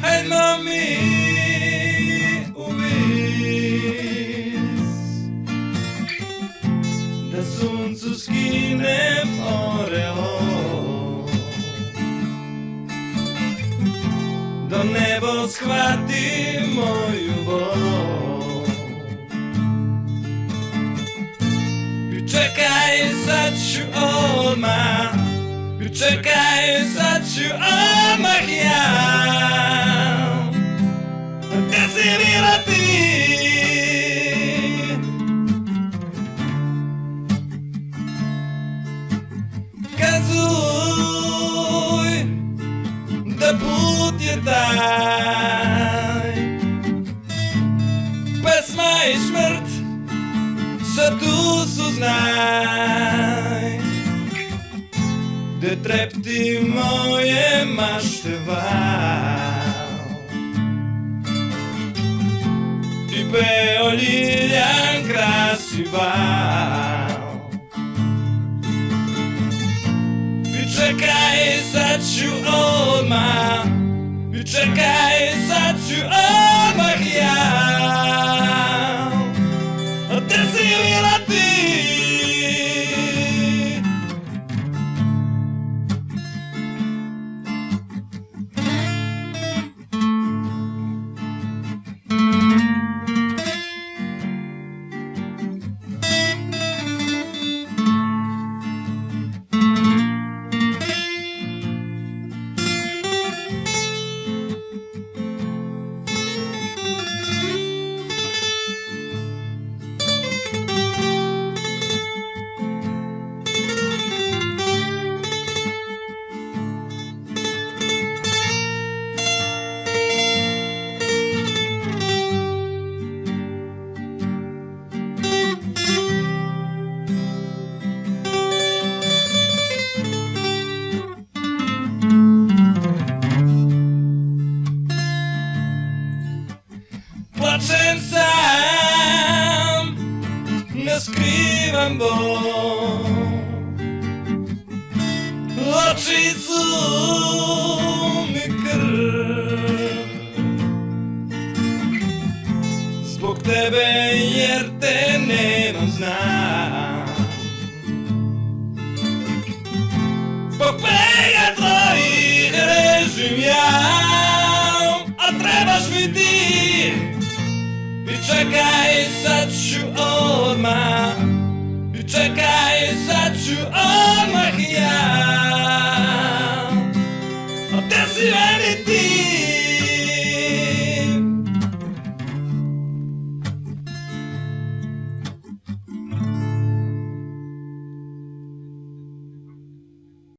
hajmo mi u vis, da suncu skinem oreol, da nebo shvati moju bol. Čekaj, sad ću odmah, čekaj, sad ću odmah ja. Gde si bila ti? Kazuj da put je taj, pesma i smrt sad tu su, znaj, gde trepti moje mašte val. Ti peo Ljiljan krasi bal. I čekaj, sad ću odmah, i čekaj, sad ću odmah ja. Gde si bila ti? Plačem sam, ne skrivam bol, oči su mi krv, zbog tebe jer te nemam, znam, zbog pega tvojih režim ja, a trebaš mi ti. I čekaj, sad ću odmah, i čekaj,